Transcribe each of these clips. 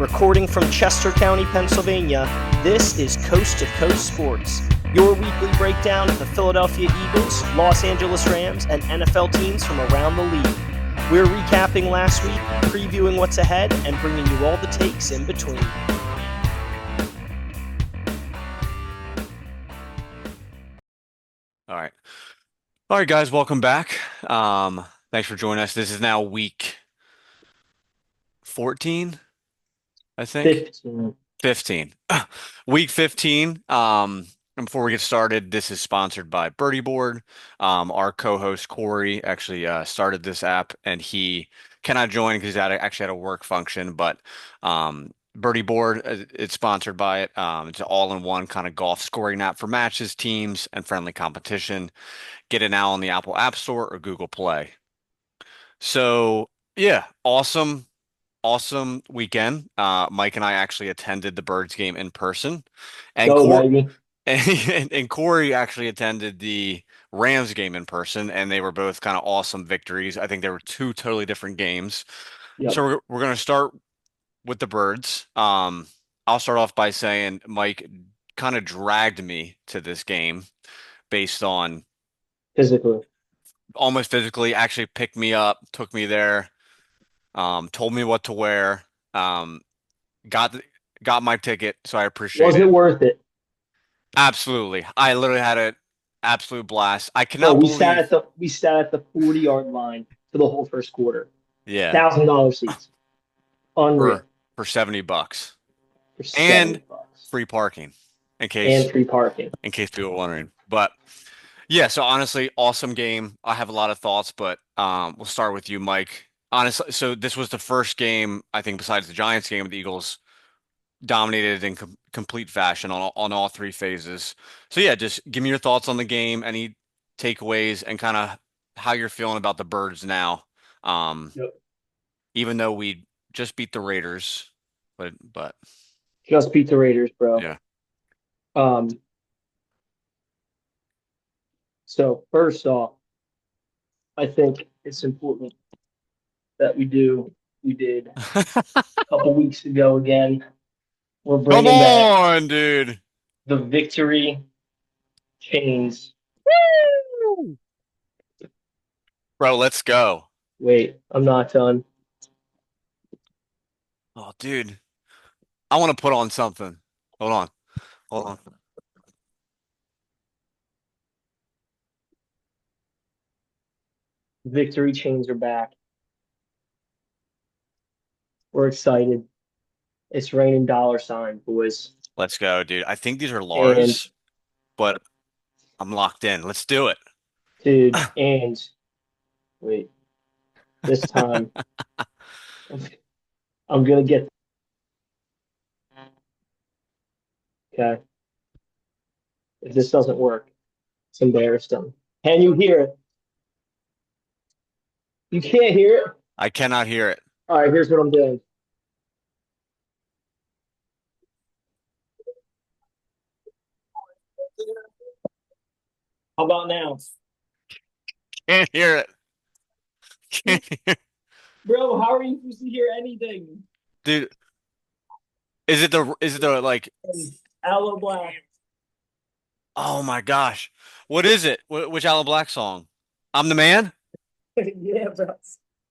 Recording from Chester County, Pennsylvania, this is Coast to Coast Sports, your weekly breakdown of the Philadelphia Eagles, Los Angeles Rams, and NFL teams from around the league. We're recapping last week, previewing what's ahead, and bringing you all the takes in between. All right, guys, welcome back. Thanks for joining us. This is now week 14, I think. 15. 15. Week 15. And before we get started, this is sponsored by Birdie Board. Our co-host Corey actually started this app, and he cannot join because he actually had a work function. But Birdie Board, it's sponsored by it. It's an all-in-one kind of golf scoring app for matches, teams, and friendly competition. Get it now on the Apple App Store or Google Play. So yeah, awesome weekend. Mike and I actually attended the Birds game in person, and Go, baby. and Corey actually attended the Rams game in person, and they were both kind of awesome victories. I think they were two totally different games. Yep. So we're going to start with the Birds. I'll start off by saying Mike kind of dragged me to this game based on Physically. almost physically, actually picked me up, took me there, told me what to wear, um, got got my ticket, so I appreciate Was it. it worth it? Absolutely. I literally had an absolute blast. I Bro, cannot believe, we sat at the 40-yard line for the whole first quarter. yeah, $1,000 seats. Unreal. for $70 For and 70 bucks. free parking in And case free parking. people are wondering. But yeah, so honestly, awesome game. I have a lot of thoughts, but we'll start with you, Mike. Honestly, so this was the first game, I think, besides the Giants game, the Eagles dominated in complete fashion on all three phases. So yeah, just give me your thoughts on the game, any takeaways, and kind of how you're feeling about the Birds now. Um, Yep. Even though we just beat the Raiders, but Just beat the Raiders, bro. yeah. Um, so first off, I think it's important that we did a couple weeks ago again. We're Come bringing back on, dude. the victory chains. Woo! Bro, let's go. Wait, I'm not done. Oh, dude. I want to put on something. Hold on. Hold on. Victory chains are back. We're excited. It's raining dollar signs, boys. Let's go, dude. I think these are And Lars, but I'm locked in. Let's do it. dude, and wait, this time I'm gonna get okay. If this doesn't work, it's embarrassing. Can you hear it? You can't hear it? I cannot hear it. All right, here's what I'm doing. How about now? Can't hear it. Can't hear. Bro, how are you supposed to hear anything? Dude, is it the like, Aloe Black. oh my gosh. What is it? Which Alan Black song? I'm the man? Yeah, bro.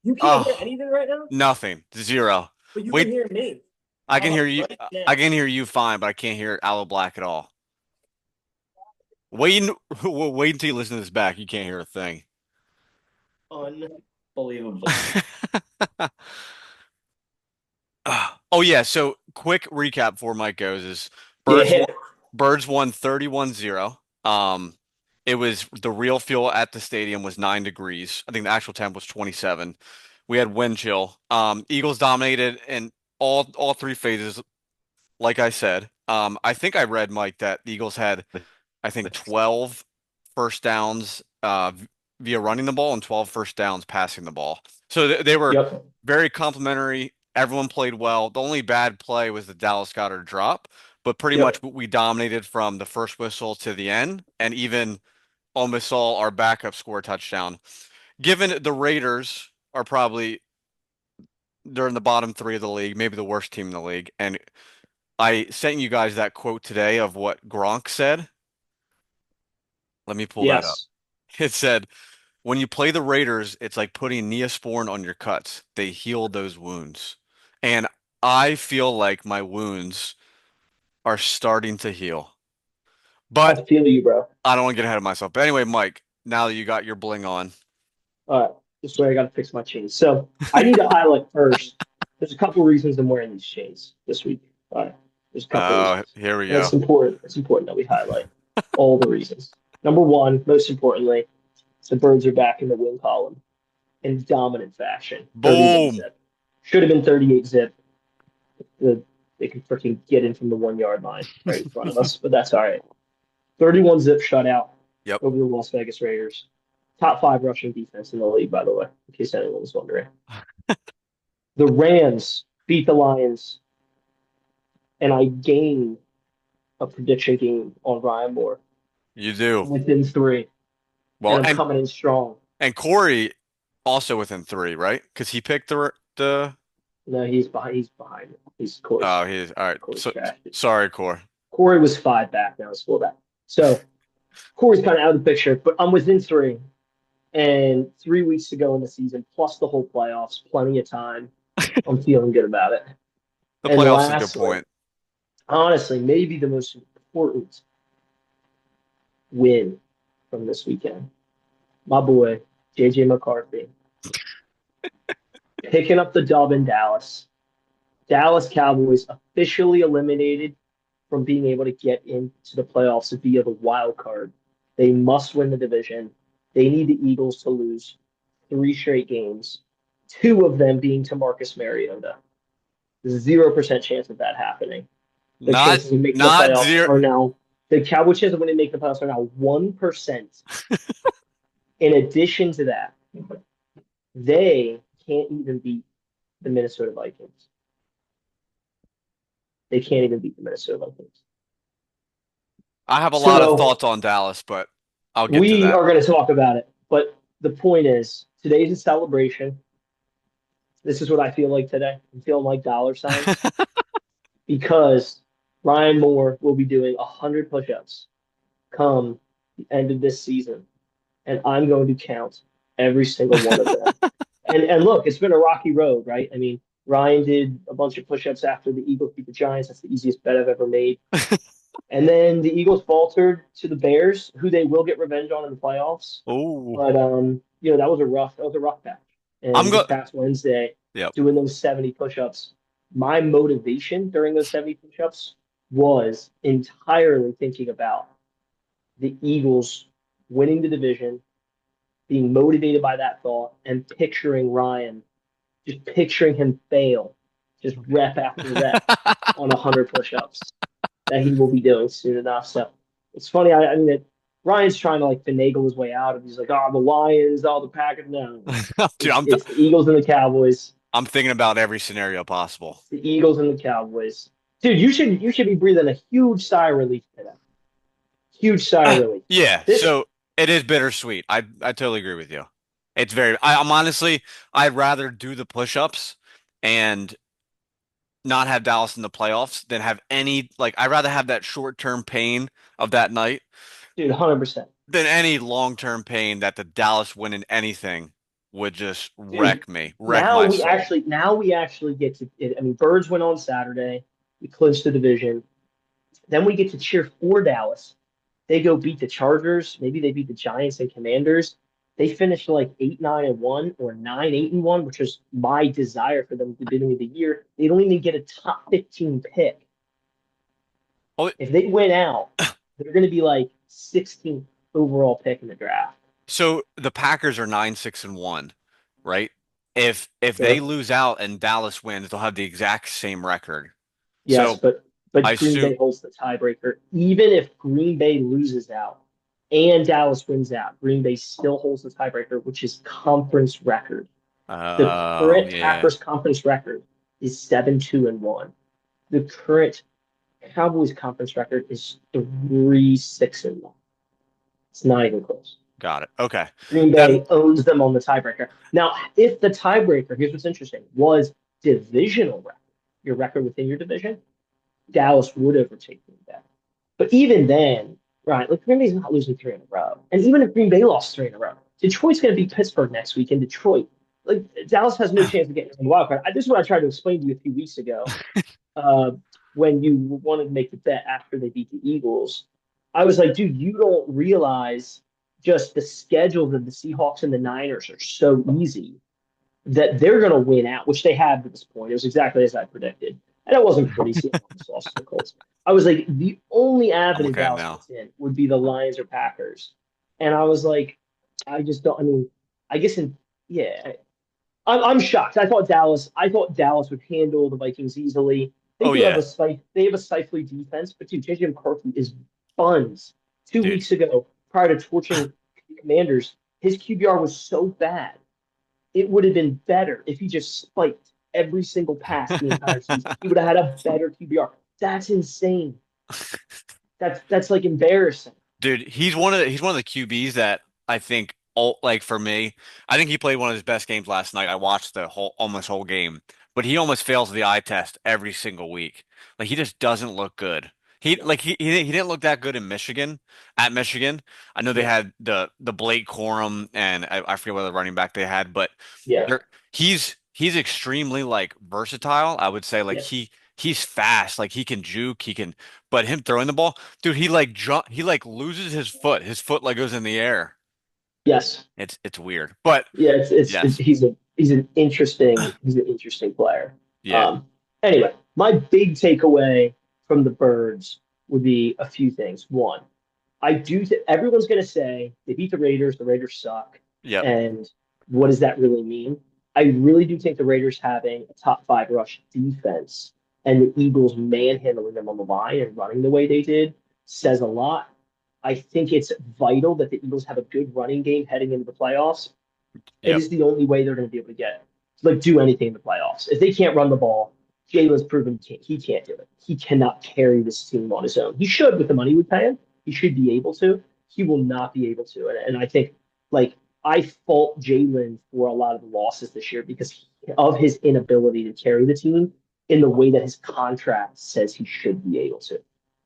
You can't hear Oh, anything right now, nothing. Zero. but you can Wait, hear me. I can Oh, hear you. right now. I can hear you fine, but I can't hear Alan Black at all. Wait, wait until you listen to this back. You can't hear a thing. Unbelievable. Oh yeah, so quick recap before Mike goes is Yeah, Birds won, Birds won 31-0. It was the real feel at the stadium was 9 degrees. I think the actual temp was 27. We had wind chill. Eagles dominated in all three phases, like I said. I think I read, Mike, that the Eagles had, I think, 12 first downs via running the ball and 12 first downs passing the ball. So they were yep, very complimentary. Everyone played well. The only bad play was the Dallas Goedert drop, but pretty yep. much we dominated from the first whistle to the end, and even almost saw our backup score a touchdown. Given the Raiders are probably they're in the bottom three of the league, maybe the worst team in the league. And I sent you guys that quote today of what Gronk said. Let me pull that up. Yes. It said, when you play the Raiders, it's like putting Neosporin on your cuts. They heal those wounds. And I feel like my wounds are starting to heal. I But feel you, bro. I don't want to get ahead of myself. But anyway, Mike, now that you got your bling on. All right, this is where I got to fix my chains. So I need to highlight first. There's a couple reasons I'm wearing these chains this week. All right, there's a couple Oh, reasons, here we and it's go. important. It's important that we highlight all the reasons. Number one, most importantly, the birds are back in the win column in dominant fashion. 31 Boom. zip. Should have been 38 zip. The, they can freaking get in from the 1 yard line right in front of us, but that's all right. 31 zip shutout Yep. over the Las Vegas Raiders. Top five rushing defense in the league, by the way, in case anyone was wondering. The Rams beat the Lions, and I gain a prediction game on Ryan Moore You do. within three, and Well, I'm coming in strong. and Corey also within three, right? Because he picked the No, he's behind. He's behind. He's Corey's. oh, he's all right. Corey's So trash. sorry, Core. Corey was five back. Now he's four back. So Corey's kind of out of the picture, but I'm within three. And 3 weeks to go in the season, plus the whole playoffs, plenty of time. I'm feeling good about it. The And playoffs is a good lastly, point. honestly, maybe the most important win from this weekend. My boy, JJ McCarthy, picking up the dub in Dallas. Dallas Cowboys officially eliminated from being able to get into the playoffs via the wild card. They must win the division. They need the Eagles to lose three straight games, two of them being to Marcus Mariota. 0% chance of that happening. The Not chances of making the not playoffs zero. are now the Cowboys' chance of winning make the playoffs are now 1%. In addition to that, they can't even beat the Minnesota Vikings. They can't even beat the Minnesota Vikings. I have a lot of So thoughts on Dallas, but I'll get to we that. are going to talk about it. But the point is, today's a celebration. This is what I feel like today. I'm feeling like dollar signs because Ryan Moore will be doing 100 push-ups come the end of this season, and I'm going to count every single one of them. And look, it's been a rocky road, right? I mean, Ryan did a bunch of push-ups after the Eagles beat the Giants. That's the easiest bet I've ever made. And then the Eagles faltered to the Bears, who they will get revenge on in the playoffs. Oh, But that was a rough patch. I'm And this go. past Wednesday, Yep. doing those 70 push-ups, my motivation during those 70 push-ups was entirely thinking about the Eagles winning the division, being motivated by that thought, and picturing Ryan, just picturing him fail, just rep after rep on 100 push-ups that he will be doing soon enough. So it's funny. I mean, Ryan's trying to like finagle his way out, and he's like, "Oh, the Lions, all the Packers." No, Dude, it's the Eagles and the Cowboys. I'm thinking about every scenario possible. It's the Eagles and the Cowboys. Dude, you should be breathing a huge sigh of relief today. Huge sigh of relief. Yeah, This, so it is bittersweet. I totally agree with you. It's very. I'm honestly, I'd rather do the push-ups and not have Dallas in the playoffs than have any like I'd rather have that short-term pain of that night dude, 100%. than any long-term pain that the Dallas winning anything would just Dude, wreck me, wreck now my we soul. actually now we actually get to. I mean, Birds went on Saturday. We clinched the division. Then we get to cheer for Dallas. They go beat the Chargers. Maybe they beat the Giants and Commanders. They finished like 8-9-1 or 9-8-1, which was my desire for them at the beginning of the year. They don't even get a top 15 pick. Oh, If they win out, they're going to be like 16th overall pick in the draft. so the Packers are 9-6-1, right? If they Sure. lose out and Dallas wins, they'll have the exact same record. Yes, So but I Green assume Bay holds the tiebreaker. Even if Green Bay loses out and Dallas wins out, Green Bay still holds the tiebreaker, which is conference record. The oh current yeah. Packers conference record is 7-2-1. The current Cowboys conference record is 3-6-1. It's not even close. Got it. Okay. Green Then Bay owns them on the tiebreaker. Now, if the tiebreaker, here's what's interesting, was divisional record, your record within your division, Dallas would overtake that. But even then, right, like Green Bay's not losing three in a row. And even if Green Bay lost three in a row, Detroit's going to beat Pittsburgh next week in Detroit. Like Dallas has no chance of getting in the wild card. This is what I tried to explain to you a few weeks ago uh, when you wanted to make the bet after they beat the Eagles. I was like, dude, you don't realize just the schedules of the Seahawks and the Niners are so easy that they're going to win out, which they have to this point. It was exactly as I predicted. And it wasn't pretty seeing almost lost to the Colts. I was like, the only I'm avenue looking at it Dallas now. gets in would be the Lions or Packers. And I was like, I just don't, I mean, I guess yeah, I'm shocked. I thought Dallas would handle the Vikings easily. They Oh do have yeah, they have a stifling defense, but dude, JJ McCarthy is buns. Two dude. weeks ago, prior to torching the Commanders, his QBR was so bad it would have been better if he just spiked every single pass the entire season. He would have had a better QBR. That's insane. That's like embarrassing. Dude, he's one of the QBs that I think all like for me, I think he played one of his best games last night. I watched the whole game, but he almost fails the eye test every single week. Like he just doesn't look good. He Yeah, like he didn't look that good in Michigan at Michigan. I know they yeah, had the Blake Corum and I forget what the running back they had, but yeah, they're he's extremely like versatile. I would say like yeah. he's fast, like he can juke, he can but him throwing the ball, dude, he like he like loses his foot. His foot like goes in the air. Yes. It's weird. But Yeah, it's yes. he's an interesting player. Yeah. Um, anyway, my big takeaway from the birds would be a few things. One, everyone's going to say they beat the Raiders suck, Yep. and what does that really mean? I really do think the Raiders having a top five rush defense and the Eagles manhandling them on the line and running the way they did says a lot. I think it's vital that the Eagles have a good running game heading into the playoffs. It Yep. is the only way they're going to be able to get like do anything in the playoffs. If they can't run the ball, Jalen's proven he can't do it. He cannot carry this team on his own. He should with the money we pay him. He should be able to. He will not be able to. And I think like I fault Jalen for a lot of the losses this year because of his inability to carry the team in the way that his contract says he should be able to.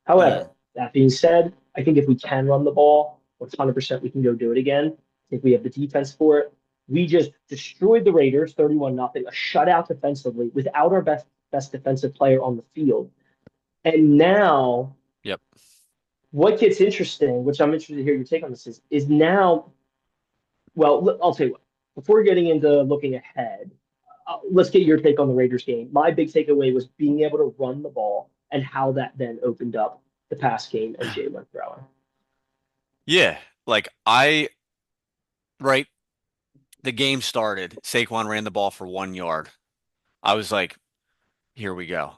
However, Mm. that being said, I think if we can run the ball, 100% we can go do it again. I think we have the defense for it. We just destroyed the Raiders 31-0, a shutout defensively without our best defensive player on the field. And now Yep. what gets interesting, which I'm interested to hear your take on this, is now, well, I'll tell you what, before getting into looking ahead, let's get your take on the Raiders game. My big takeaway was being able to run the ball and how that then opened up the pass game and Jalen throwing. Yeah. Like right, the game started. Saquon ran the ball for 1 yard. I was like, here we go.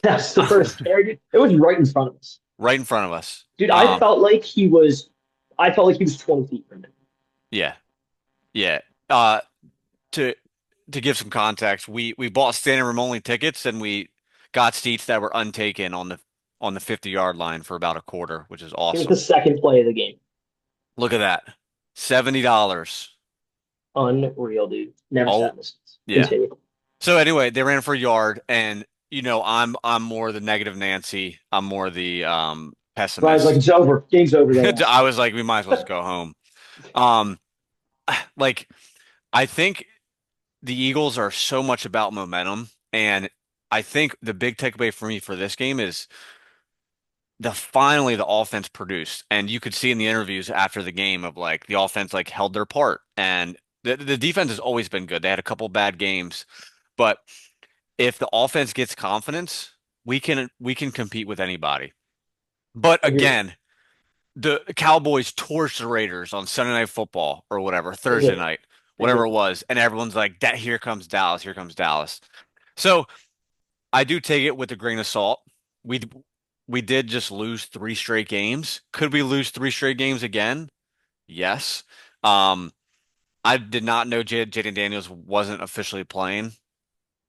That's the first air, dude. It was right in front of us. Right in front of us. Dude, I felt like he was 20 feet from me. Yeah. Yeah. Uh to to give some context, we bought standing room only tickets and we got seats that were untaken on the 50-yard line for about a quarter, which is It was the awesome. second play of the game. Look at that. $70. Unreal, dude. Never Oh, sat in this. yeah. Continue. So anyway, they ran for a yard and I'm more the negative Nancy. I'm more the Ryan's like, pessimist. it's over. Game's over. They I lost. was like, we might as well just go home. Um like I think the Eagles are so much about momentum and I think the big takeaway for me for this game is finally the offense produced. And you could see in the interviews after the game of like the offense like held their part and the defense has always been good. They had a couple bad games, but if the offense gets confidence, we can compete with anybody. But Agreed. again, the Cowboys torched the Raiders on Sunday Night Football or whatever, They Thursday did. night, They whatever did. it was, and everyone's like, "That here comes Dallas, here comes Dallas." So I do take it with a grain of salt. We we did just lose three straight games. Could we lose three straight games again? Yes. Um, I did not know Jaden Daniels wasn't officially playing.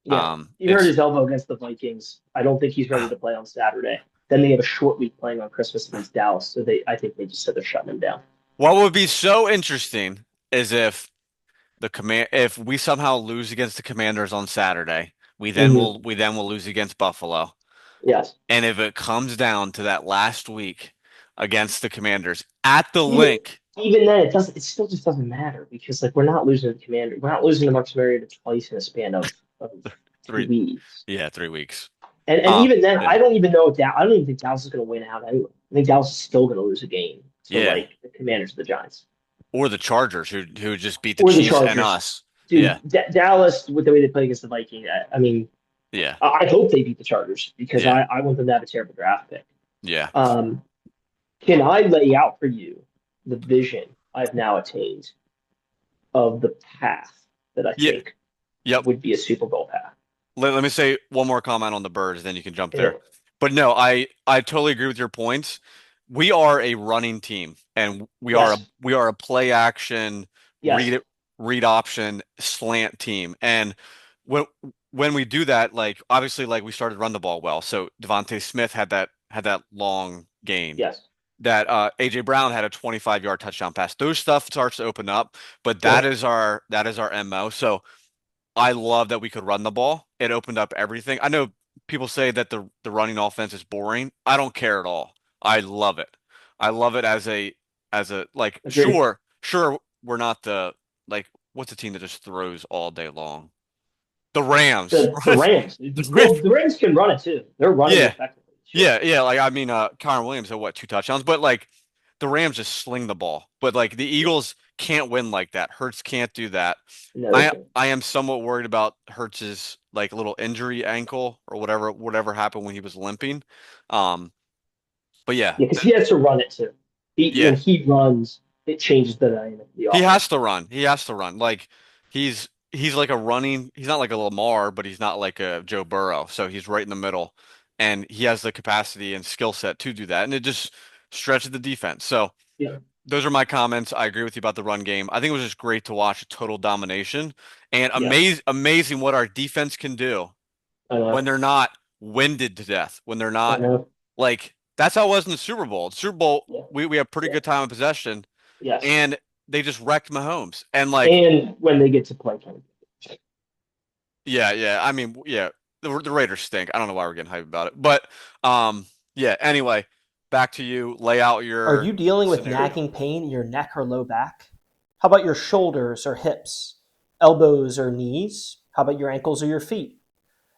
Yeah. He hurt It's his elbow against the Vikings. I don't think he's ready to play on Saturday. Then they have a short week playing on Christmas against Dallas. So I think they just said they're shutting him down. what would be so interesting is if if we somehow lose against the Commanders on Saturday, Hmm. We then will lose against Buffalo. Yes. And if it comes down to that last week against the Commanders at the Even link, even then, it doesn't. It still just doesn't matter because like we're not losing to the Commander. We're not losing to Marcus Mariota twice in a span of two three weeks. yeah, 3 weeks. And even then, Yeah. I don't even know if I don't even think Dallas is going to win out anyway. I think Dallas is still going to lose a game to Yeah. like the Commanders or the Giants Or the Chargers who just beat the or the Chiefs and Chargers. us. Dude, Yeah. Dallas with the way they play against the Vikings. I mean, Yeah. I hope they beat the Chargers because Yeah. I want them to have a terrible draft pick. Yeah. Um, can I lay out for you the vision I've now attained of the path that I Yeah. think Yep. would be a Super Bowl path? Let me say one more comment on the Birds, then you can jump Yeah. there. But no, I totally agree with your points. We are a running team, and Yes. we are a play action Yes. read option slant team. And when when we do that, like obviously, like we started to run the ball well. So Devontae Smith had that long gain. Yes. That AJ Brown had a 25-yard touchdown pass. Those stuff starts to open up, but Sure. that is our MO. So I love that we could run the ball. It opened up everything. I know people say that the running offense is boring. I don't care at all. I love it. I love it as a like Agreed. sure we're not the like what's the team that just throws all day long? The Rams. The Rams. The Rams. Well, the Rams can run it too. They're running Yeah. effectively this year. Yeah, like I mean Kyron Williams had what, 2 touchdowns, but like the Rams just sling the ball. But like the Yeah. Eagles can't win like that. Hurts can't do that. No, they can't. I am somewhat worried about Hurts's like little injury ankle or whatever happened when he was limping. Um, but yeah, Yeah, because he has to run it too. When yeah, he runs, it changes the dynamic of the he has offense. to run. He has to run. Like he's like a running. He's not like a Lamar, but he's not like a Joe Burrow. So he's right in the middle, and he has the capacity and skill set to do that, and it just stretches the defense. So Yeah. those are my comments. I agree with you about the run game. I think it was just great to watch total domination and Yes. amazing what our defense can do I when know. they're not winded to death, when they're I not know. like that's how it was in the Super Bowl. The Super Bowl, Yeah. we have pretty Yeah. good time of possession Yes. and they just wrecked Mahomes. And like, And when they get to play Kenny. yeah. I mean, yeah, the Raiders stink. I don't know why we're getting hyped about it. But yeah, anyway, back to you. Lay out Are your you dealing with scenario. nagging pain in your neck or low back? How about your shoulders or hips, elbows or knees? How about your ankles or your feet?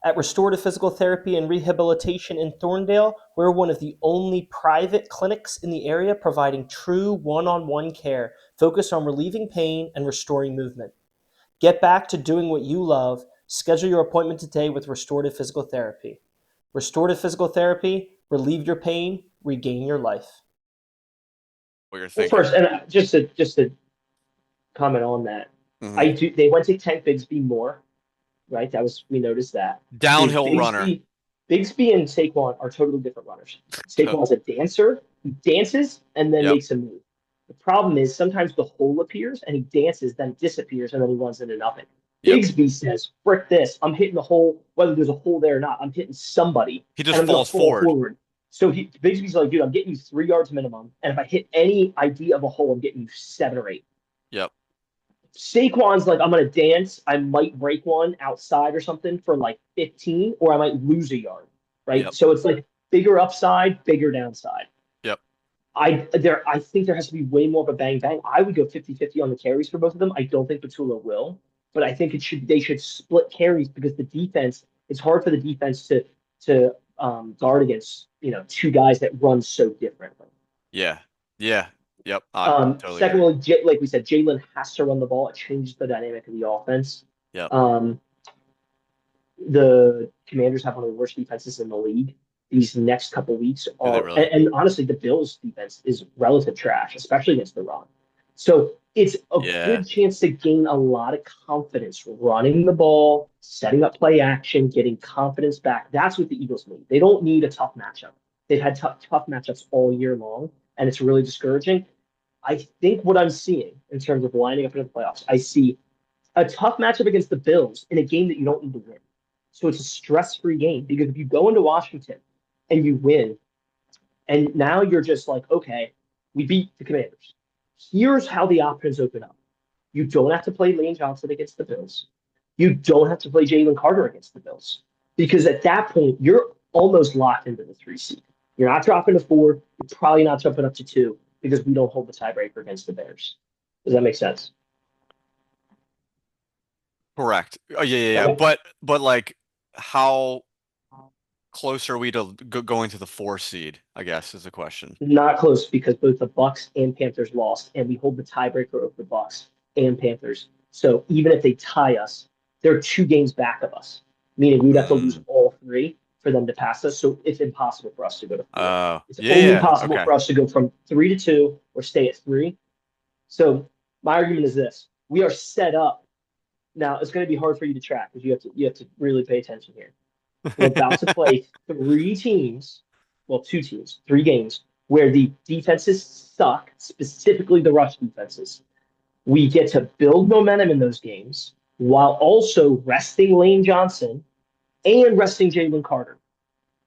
At Restorative Physical Therapy and Rehabilitation in Thorndale, we're one of the only private clinics in the area providing true one on one care focused on relieving pain and restoring movement. Get back to doing what you love. Schedule your appointment today with Restorative Physical Therapy. Restorative Physical Therapy, relieve your pain, regain your life. What you're Well, thinking. first, and just to comment on that, Hmm. I do. They went to Tank Bigsby more, right? That was we noticed that. Dude, Downhill runner. Bigsby and Saquon are totally different runners. Saquon's a dancer. He dances and then Yep. makes a move. The problem is sometimes the hole appears and he dances, then disappears, and then he runs into nothing. Yep. Bigsby says, "Frick this! I'm hitting the hole, whether there's a hole there or not. I'm hitting somebody, He and just I'm gonna falls fall forward. forward." So Bigsby's like, "Dude, I'm getting you 3 yards minimum, and if I hit any idea of a hole, I'm getting you 7 or 8." Yep. Saquon's like, I'm gonna dance. I might break one outside or something for like 15, or I might lose a yard. Right. Yep. So it's like bigger upside, bigger downside. Yep. I think there has to be way more of a bang bang. I would go 50-50 on the carries for both of them. I don't think Batula will, but I think they should split carries because the defense, it's hard for the defense to guard against, two guys that run so differently. Yeah. Yeah. Yep. I totally agree. Secondly, like we said, Jalen has to run the ball. It changes the dynamic of the offense. Yep. Um, the Commanders have one of the worst defenses in the league. These next couple weeks Do they are, really? and honestly, the Bills' defense is relative trash, especially against the run. So it's a Yeah. good chance to gain a lot of confidence running the ball, setting up play action, getting confidence back. That's what the Eagles need. They don't need a tough matchup. They've had tough matchups all year long, and it's really discouraging. I think what I'm seeing in terms of lining up in the playoffs, I see a tough matchup against the Bills in a game that you don't need to win. So it's a stress-free game because if you go into Washington and you win, and now you're just like, okay, we beat the Commanders. Here's how the options open up. You don't have to play Lane Johnson against the Bills. You don't have to play Jalen Carter against the Bills because at that point, you're almost locked into the 3 seed. You're not dropping to 4. You're probably not jumping up to 2 because we don't hold the tiebreaker against the Bears. Does that make sense? Correct. Oh, yeah, yeah, yeah. Okay. But like, how close are we to going to the 4 seed? I guess is the question. Not close because both the Bucks and Panthers lost, and we hold the tiebreaker over the Bucks and Panthers. So even if they tie us, they're 2 games back of us, meaning we would have to lose Mm. all 3 for them to pass us. So it's impossible for us to go to 4. It's Yeah, only yeah. possible Okay. for us to go from 3 to 2 or stay at 3. So my argument is this: we are set up now. It's going to be hard for you to track because you have to really pay attention here. We're about to play 3 teams, well, 2 teams, 3 games where the defenses suck, specifically the rush defenses. We get to build momentum in those games while also resting Lane Johnson and resting Jalen Carter.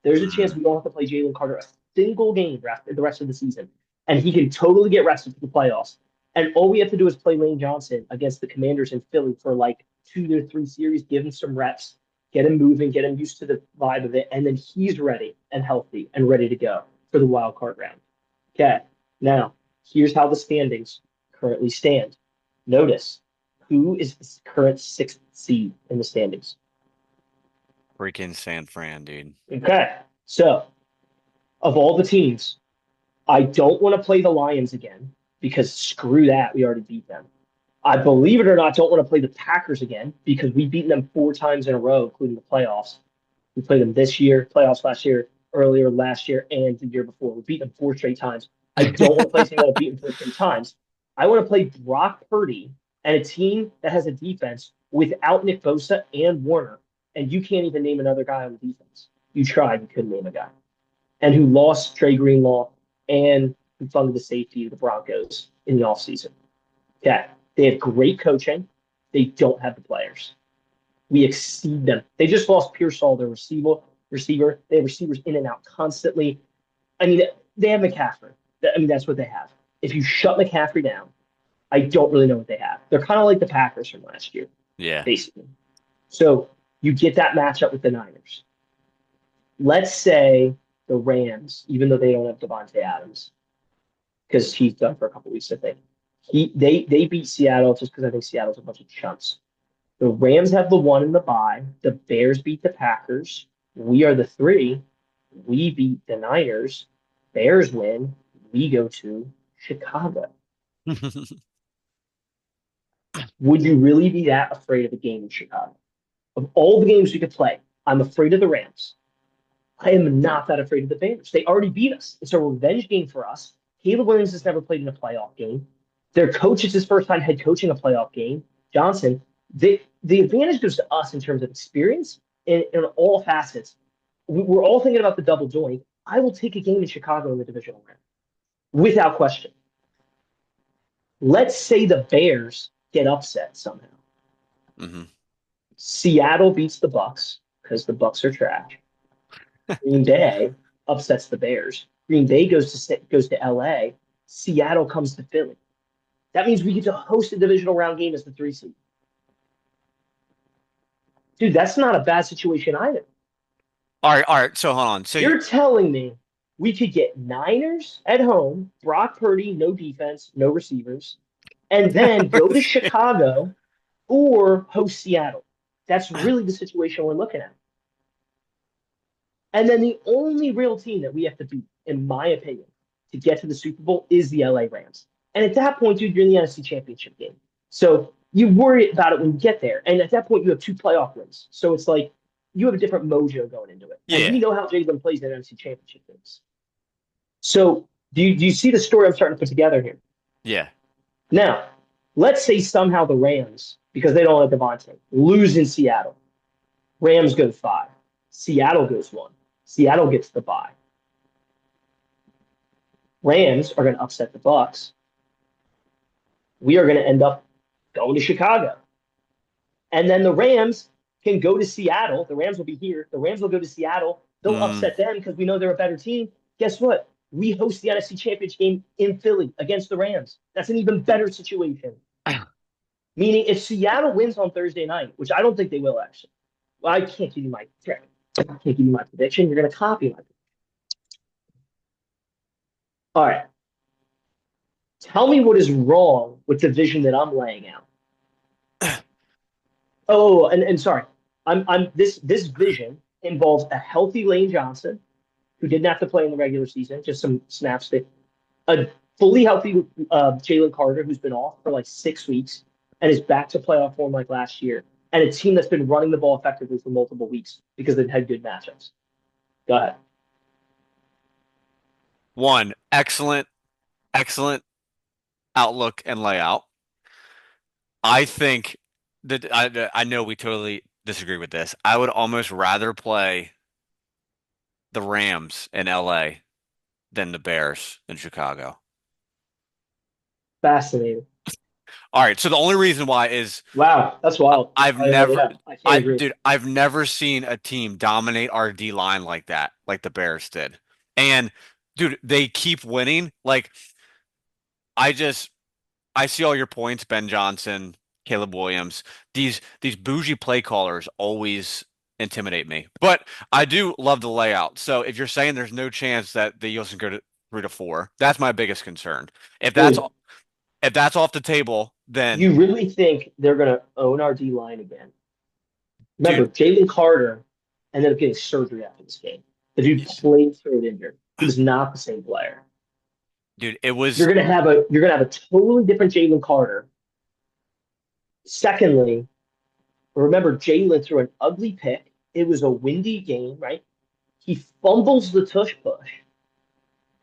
There's a chance Mm. we don't have to play Jalen Carter a single game the rest of the season, and he can totally get rested for the playoffs. And all we have to do is play Lane Johnson against the Commanders in Philly for like 2 to 3 series, give him some reps, get him moving, get him used to the vibe of it, and then he's ready and healthy and ready to go for the wild card round. Okay, now here's how the standings currently stand. Notice who is the current 6th seed in the standings. Freaking San Fran, dude. Okay, so of all the teams, I don't want to play the Lions again because screw that. We already beat them. I believe it or not, don't want to play the Packers again because we've beaten them 4 times in a row, including the playoffs. We played them this year, playoffs last year, earlier last year, and the year before. We beat them 4 straight times. I don't want to play a team that beat them 4 straight times. I want to play Brock Purdy and a team that has a defense without Nick Bosa and Warner. And you can't even name another guy on the defense. You tried, you couldn't name a guy and who lost Trey Greenlaw and who funded the safety of the Broncos in the offseason. Okay. They have great coaching. They don't have the players. We exceed them. They just lost Pearsall, their receiver. They have receivers in and out constantly. I mean, they have McCaffrey. I mean, that's what they have. If you shut McCaffrey down, I don't really know what they have. They're kind of like the Packers from last year, Yeah. basically. So you get that matchup with the Niners. Let's say the Rams, even though they don't have Devontae Adams, because he's done for a couple of weeks, I think. They beat Seattle just because I think Seattle's a bunch of chumps. The Rams have the 1 in the bye. The Bears beat the Packers. We are the 3. We beat the Niners. Bears win. We go to Chicago. Would you really be that afraid of a game in Chicago? Of all the games we could play, I'm afraid of the Rams. I am not that afraid of the Bears. They already beat us. It's a revenge game for us. Caleb Williams has never played in a playoff game. Their coach is his first time head coaching a playoff game. Johnson, the advantage goes to us in terms of experience in all facets. We're all thinking about the double joint. I will take a game in Chicago in the divisional round without question. Let's say the Bears get upset somehow. Hmm. Seattle beats the Bucks because the Bucks are trash. Green Bay upsets the Bears. Green Bay goes to LA. Seattle comes to Philly. That means we get to host a divisional round game as the 3 seed. Dude, that's not a bad situation either. All right, all right. So hold on. You're telling me we could get Niners at home, Brock Purdy, no defense, no receivers, and then go to Chicago or host Seattle. That's really the situation we're looking at. And then the only real team that we have to beat, in my opinion, to get to the Super Bowl is the LA Rams. And at that point, dude, you're in the NFC Championship game. So you worry about it when you get there. And at that point, you have 2 playoff wins. So it's like you have a different mojo going into it. And Yeah, we know how Jalen plays in NFC Championship games. So do you see the story I'm starting to put together here? yeah. Now, let's say somehow the Rams, because they don't have Devontae, lose in Seattle. Rams go 5. Seattle goes 1. Seattle gets the bye. Rams are going to upset the Bucks. We are going to end up going to Chicago. And then the Rams can go to Seattle. The Rams will be here. The Rams will go to Seattle. They'll Mm. upset them because we know they're a better team. Guess what? We host the NFC Championship game in Philly against the Rams. That's an even better situation. Meaning, if Seattle wins on Thursday night, which I don't think they will actually, well, I can't give you my prediction. You're going to copy my. All right, tell me what is wrong with the vision that I'm laying out. Oh, and sorry, I'm this vision involves a healthy Lane Johnson who didn't have to play in the regular season, just some snaps. That a fully healthy Jalen Carter who's been off for like 6 weeks and is back to playoff form like last year, and a team that's been running the ball effectively for multiple weeks because they've had good matchups. Go ahead. One, excellent, excellent outlook and layout. I think that I know we totally disagree with this. I would almost rather play the Rams in LA than the Bears in Chicago. Fascinating. All right, so the only reason why is Wow, that's wild. I've never Yeah, I can't agree. I've never seen a team dominate our D line like that, like the Bears did. And dude, they keep winning. Like I just I see all your points, Ben Johnson, Caleb Williams. These bougie play callers always intimidate me. But I do love the layout. So if you're saying there's no chance that the Eagles can go to 3-4, that's my biggest concern. If that's Dude, if that's off the table, then you really think they're going to own our D line again? Remember, dude, Jalen Carter ended up getting surgery after this game. The dude played through it injured. He was not the same player. dude, it was You're gonna have a totally different Jalen Carter. Secondly, remember Jalen threw an ugly pick. It was a windy game, right? He fumbles the tush push.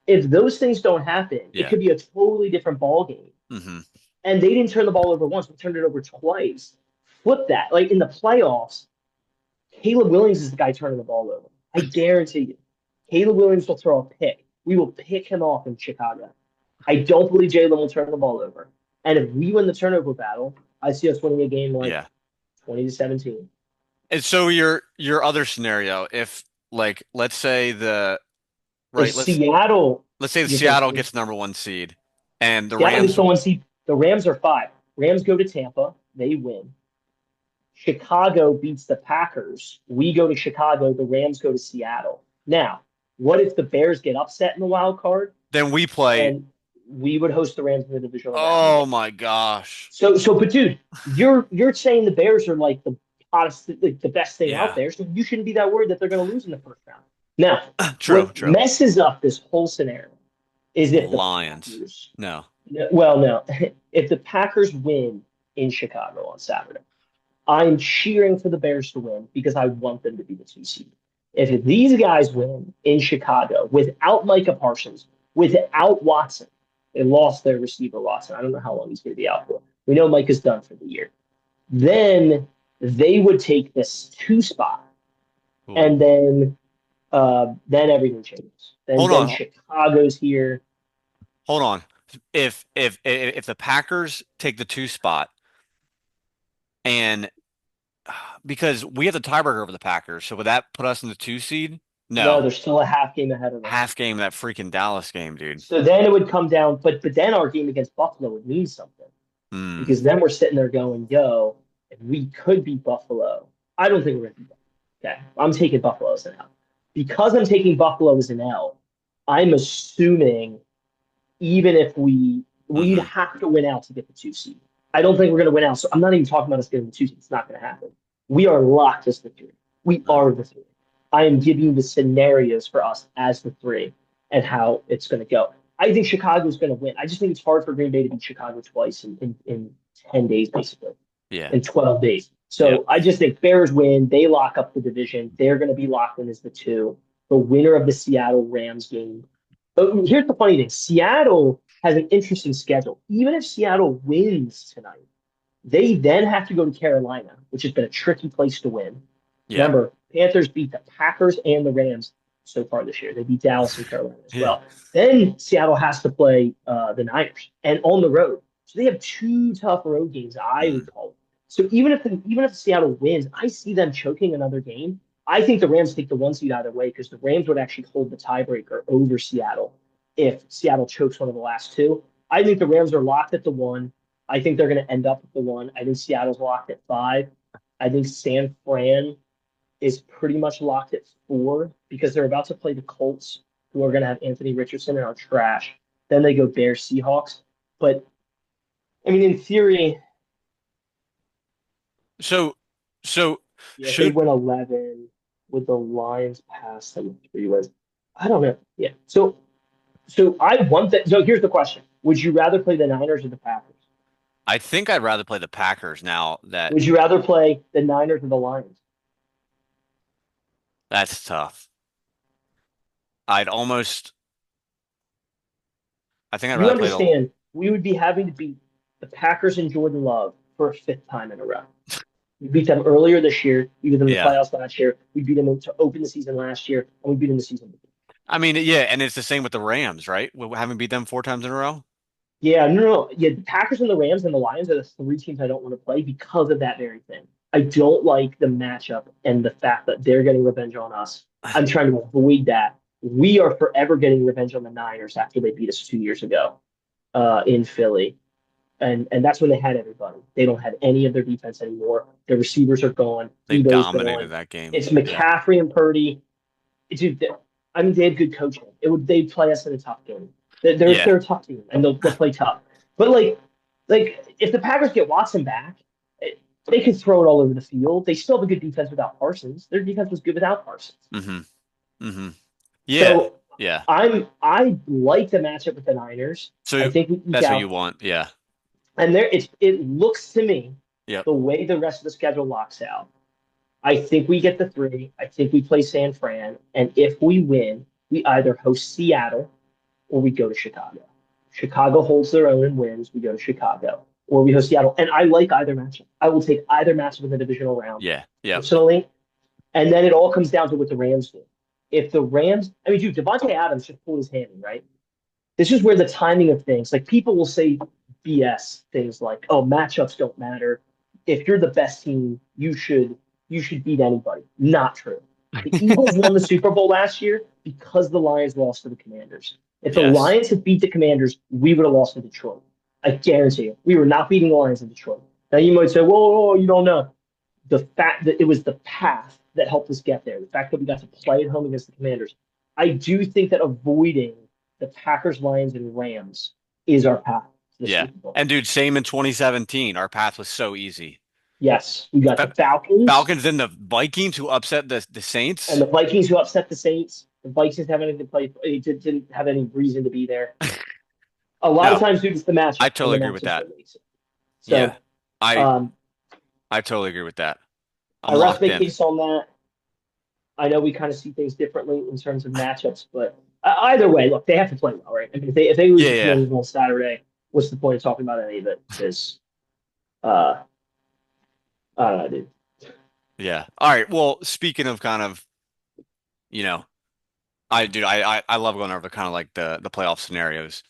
If those things don't happen, it yeah. could be a totally different ball game. Hmm. And they didn't turn the ball over once; they turned it over twice. Flip that. Like in the playoffs, Caleb Williams is the guy turning the ball over. I guarantee you. Caleb Williams will throw a pick. We will pick him off in Chicago. I don't believe Jalen will turn the ball over. And if we win the turnover battle, I see us winning a game like Yeah. 20-17. And so your other scenario, if like let's say the If right, Seattle, let's say the you're saying Seattle gets number one seed and the Seattle gets Rams the one seed, the Rams are five. Rams go to Tampa, they win. Chicago beats the Packers. We go to Chicago, the Rams go to Seattle. Now, what if the Bears get upset in the wild card then we play. and we would host the Rams in the divisional round Oh again? my gosh. But dude, you're saying the Bears are like the hottest, like the best thing out Yeah. there, so you shouldn't be that worried that they're going to lose in the first round. Now, True, what true. messes up this whole scenario is The if the Lions. Packers, No. well, no, if the Packers win in Chicago on Saturday, I'm cheering for the Bears to win because I want them to be the two seed. If these guys win in Chicago without Micah Parsons, without Watson, they lost their receiver Watson. I don't know how long he's going to be out for. We know Micah's done for the year. Then they would take this two spot, Ooh. and then everything changes. Then Hold then on. Chicago's here. Hold on. If the Packers take the two spot and because we have the tiebreaker over the Packers, so would that put us in the two seed? No, No. there's still a half game ahead of them. Half game of that freaking Dallas game, dude. So then it would come down, but then our game against Buffalo would mean something Hmm. because then we're sitting there going, yo, if we could beat Buffalo. I don't think we're going to beat Buffalo. Okay. I'm taking Buffalo as an L. Because I'm taking Buffalo as an L, I'm assuming even if we'd Hmm. have to win out to get the two seed. I don't think we're going to win out. So I'm not even talking about us getting the two seed. It's not going to happen. We are locked as the three. We are the three. I am giving you the scenarios for us as the three and how it's going to go. I think Chicago's going to win. I just think it's hard for Green Bay to beat Chicago twice in 10 days, basically, Yeah. in 12 days. Yep. So I just think Bears win. They lock up the division. They're going to be locked in as the two. The winner of the Seattle Rams game. But here's the funny thing: Seattle has an interesting schedule. Even if Seattle wins tonight, they then have to go to Carolina, which has been a tricky place to win. Yeah. Remember, Panthers beat the Packers and the Rams so far this year. They beat Dallas and Carolina as Yeah. well. Then Seattle has to play the Niners and on the road. So they have two tough road games, I Mm. would call it. So even if Seattle wins, I see them choking another game. I think the Rams take the one seed either way because the Rams would actually hold the tiebreaker over Seattle if Seattle chokes one of the last two. I think the Rams are locked at the one. I think they're going to end up with the one. I think Seattle's locked at 5. I think San Fran is pretty much locked at 4 because they're about to play the Colts, who are going to have Anthony Richardson and are trash. Then they go Bears, Seahawks. But I mean, in theory, So, so yeah, if they should win 11 with the Lions past them 3 wins, I don't know. Yeah. So I want that. So here's the question: would you rather play the Niners or the Packers? I think I'd rather play the Packers now that Would you rather play the Niners or the Lions? that's tough. I'd almost, I think I'd You rather play the, understand we would be having to beat the Packers and Jordan Love for a fifth time in a row. We beat them earlier this year. We beat them in the yeah. playoffs last year. We beat them to open the season last year, and we beat them the season before. I mean, yeah, and it's the same with the Rams, right? We haven't beat them 4 times in a row. Yeah, no, no, no. Yeah, the Packers and the Rams and the Lions are the 3 teams I don't want to play because of that very thing. I don't like the matchup and the fact that they're getting revenge on us. I'm trying to avoid that. We are forever getting revenge on the Niners after they beat us 2 years ago in Philly. And that's when they had everybody. They don't have any of their defense anymore. Their receivers are gone. They Debo's gone. dominated that game. It's Yeah. McCaffrey and Purdy. Dude, I mean, they had good coaching. They'd play us in a tough game. Yeah. They're a tough team, and they'll play tough. But like if the Packers get Watson back, they could throw it all over the field. They still have a good defense without Parsons. Their defense was good without Parsons. hmm hmm Yeah. So Yeah. I like the matchup with the Niners. I So think we eke that's what you out, want. Yeah. and it looks to me Yep. the way the rest of the schedule locks out. I think we get the 3. I think we play San Fran, and if we win, we either host Seattle or we go to Chicago. Chicago holds their own and wins. We go to Chicago, or we host Seattle. And I like either matchup. I will take either matchup in the divisional round Yeah. Yep. personally. And then it all comes down to what the Rams do. If the Rams, I mean, dude, Devontae Adams just pulled his hammy, right? This is where the timing of things, like people will say BS things like, "Oh, matchups don't matter. If you're the best team, you should beat anybody." Not true. The Eagles won the Super Bowl last year because the Lions lost to the Commanders. If the Yes. Lions had beat the Commanders, we would have lost to Detroit. I guarantee you, we were not beating the Lions in Detroit. Now you might say, "Whoa, whoa, you don't know." The fact that it was the path that helped us get there, the fact that we got to play at home against the Commanders, I do think that avoiding the Packers, Lions, and Rams is our path to the Yeah. Super Bowl. And dude, same in 2017. Our path was so easy. Yes, we got the Fa- Falcons Falcons and the Vikings who upset the and Saints. the Vikings who upset the Saints. The Vikings didn't have anything to play. Didn't have any reason to be there. A lot of No, times, dude, it's the I matchup and totally the agree with matchups that. that makes it. Yeah. So I um, I totally agree with that. I I'm rest locked my in. case on that. I know we kind of see things differently in terms of matchups, but either way, look, they have to play well, right? I mean, if they lose Yeah, the yeah. Commanders on Saturday, what's the point of talking about any of it? Because uh, I don't know, dude. Yeah. All right. Well, speaking of kind of, you know, I love going over kind of like the playoff scenarios.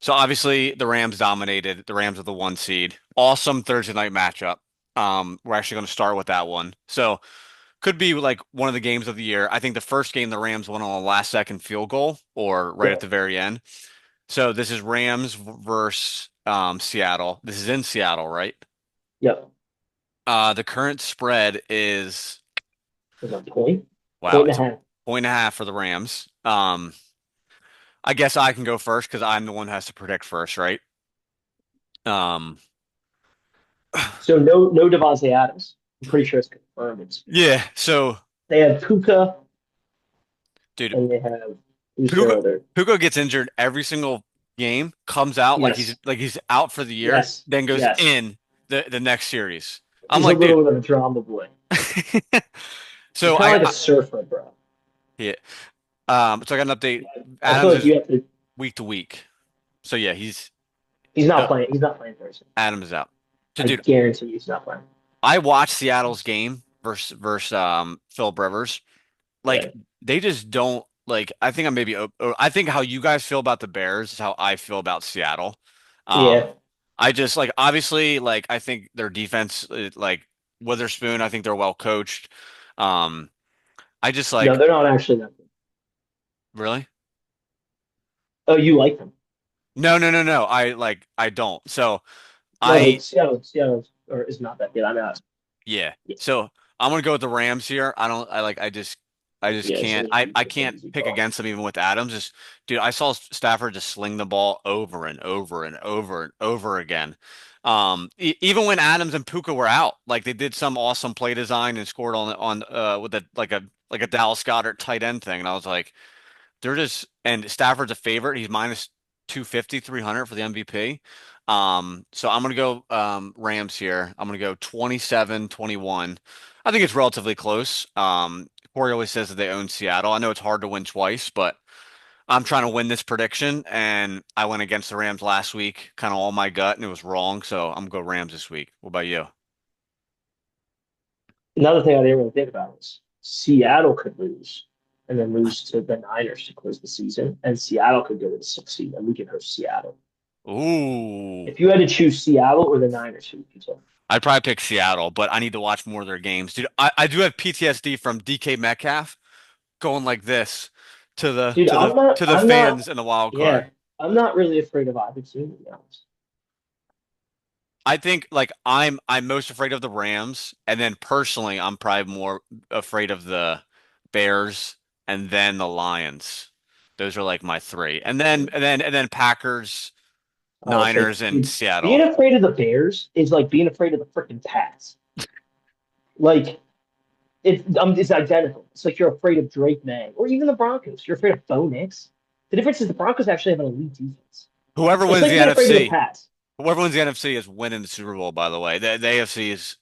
So obviously the Rams dominated. The Rams are the 1 seed. Awesome Thursday night matchup. We're actually going to start with that one. So could be like one of the games of the year. I think the first game the Rams won on a last second field goal or right at Yeah, the very end. So this is Rams versus Seattle. This is in Seattle, right? yep. The current spread is There's a point, wow, point it's and a a half. point and a half for the Rams. I guess I can go first because I'm the one who has to predict first, right? Um, So no Devontae Adams. I'm pretty sure it's confirmed. yeah. So, They have Puka dude, and they have who's their Puka other? Puka gets injured every single game, comes out Yes, like he's out for the year, yes, then goes yes. in the next series. I'm He's a like, dude. little bit of a drama boy. He's So kind of like a surfer, bro. yeah. So I got an update. I feel Adams like is you have to. week to week. So yeah, He's not uh, playing. He's not playing Thursday. Adams is out. So I dude, guarantee you he's not playing. I watched Seattle's game versus Philip Rivers. Like Yeah, they just don't like. I think I'm maybe. I think how you guys feel about the Bears is how I feel about Seattle. Um, yeah. I just like obviously like I think their defense like Witherspoon. I think they're well coached. Um, I just No, like they're not actually that good. really. Oh, you like them? No, no, no, no. I don't. So. No, but I Seattle is not that good. I'm out. Yeah. Yeah, So I'm gonna go with the Rams here. I just yeah. So can't I it's an can't easy pick call. against them even with Adams. Just dude, I saw Stafford just sling the ball over and over and over and over again. Even when Adams and Puka were out, like they did some awesome play design and scored on with a like a Dallas Goedert tight end thing, and I was like, they're just and Stafford's a favorite. He's minus 250, 300 for the MVP. So I'm gonna go Rams here. I'm gonna go 27-21. I think it's relatively close. Corey always says that they own Seattle. I know it's hard to win twice, but I'm trying to win this prediction, and I went against the Rams last week, kind of all my gut, and it was wrong. So I'm gonna go Rams this week. What about you? Another thing I didn't really think about is Seattle could lose and then lose to the Niners to close the season, and Seattle could go to the 6th seed, and we can host Seattle. Ooh, If you had to choose Seattle or the Niners, who would you take? I'd probably pick Seattle, but I need to watch more of their games, dude. I do have PTSD from DK Metcalf going like this Dude, to the I'm not, fans in the wild card. yeah, I'm not really afraid of either team, to be honest. I think like I'm most afraid of the Rams, and then personally I'm probably more afraid of the Bears and then the Lions. Those are like my three. And then Packers, Oh, so, Niners, and dude, being Seattle. afraid of the Bears is like being afraid of the freaking Pats. Like, it's identical. It's like you're afraid of Drake May or even the Broncos. You're afraid of Bo Nix. The difference is the Broncos actually have an elite defense. Whoever It's wins like the being afraid of the NFC, Pats. whoever wins the NFC is winning the Super Bowl, by the way. The AFC is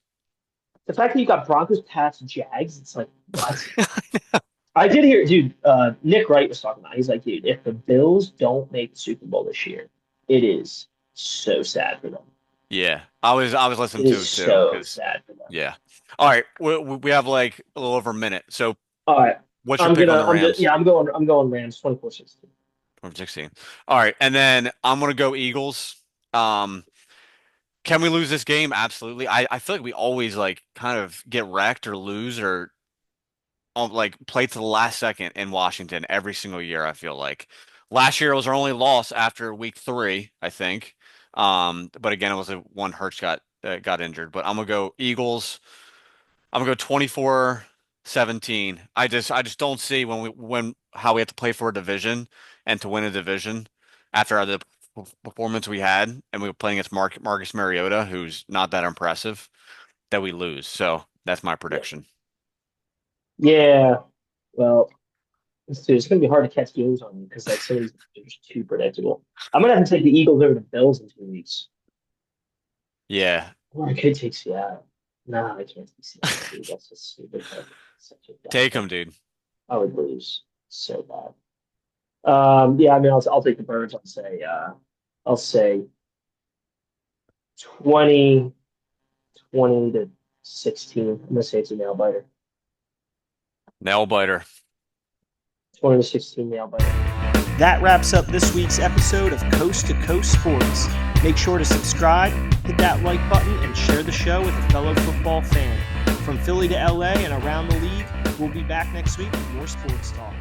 The fact that you got Broncos, Pats, Jags, it's like, what? I did hear, dude, Nick Wright was talking about it. He's like, dude, if the Bills don't make the Super Bowl this year, it is so sad for them. Yeah, I was listening It to is it too so because sad for them. yeah. All right, we have like a little over a minute. So All right. what's your pick on the Rams? Yeah, I'm going Rams 24-16. From 16. All right, and then I'm gonna go Eagles. Um, can we lose this game? Absolutely. I feel like we always like kind of get wrecked or lose or like play to the last second in Washington every single year, I feel like. Last year it was our only loss after week three, I think. But again, it was a one Hurts got injured. But I'm gonna go Eagles. I'm gonna go 24-17. I just don't see when how we have to play for a division and to win a division after the performance we had and we were playing against Marcus Mariota, who's not that impressive, that we lose. So that's my Yeah. prediction. Yeah. Well, it's going to be hard to catch games on you because like some of these are just too predictable. I'm going to have to take the Eagles over the Bills in 2 weeks. Yeah, Or I could take Seattle. Nah, I can't take Seattle, dude. That's a stupid pick. Such a dumb take pick. him, dude. I would lose so bad. Yeah, I mean, I'll take the Birds. I'll say 20, 20 to 16. I'm gonna say it's a nail biter. Nail biter. 20 to 16 nail biter. That wraps up this week's episode of Coast to Coast Sports. Make sure to subscribe, hit that like button, and share the show with a fellow football fan. From Philly to LA and around the league, we'll be back next week with more sports talk.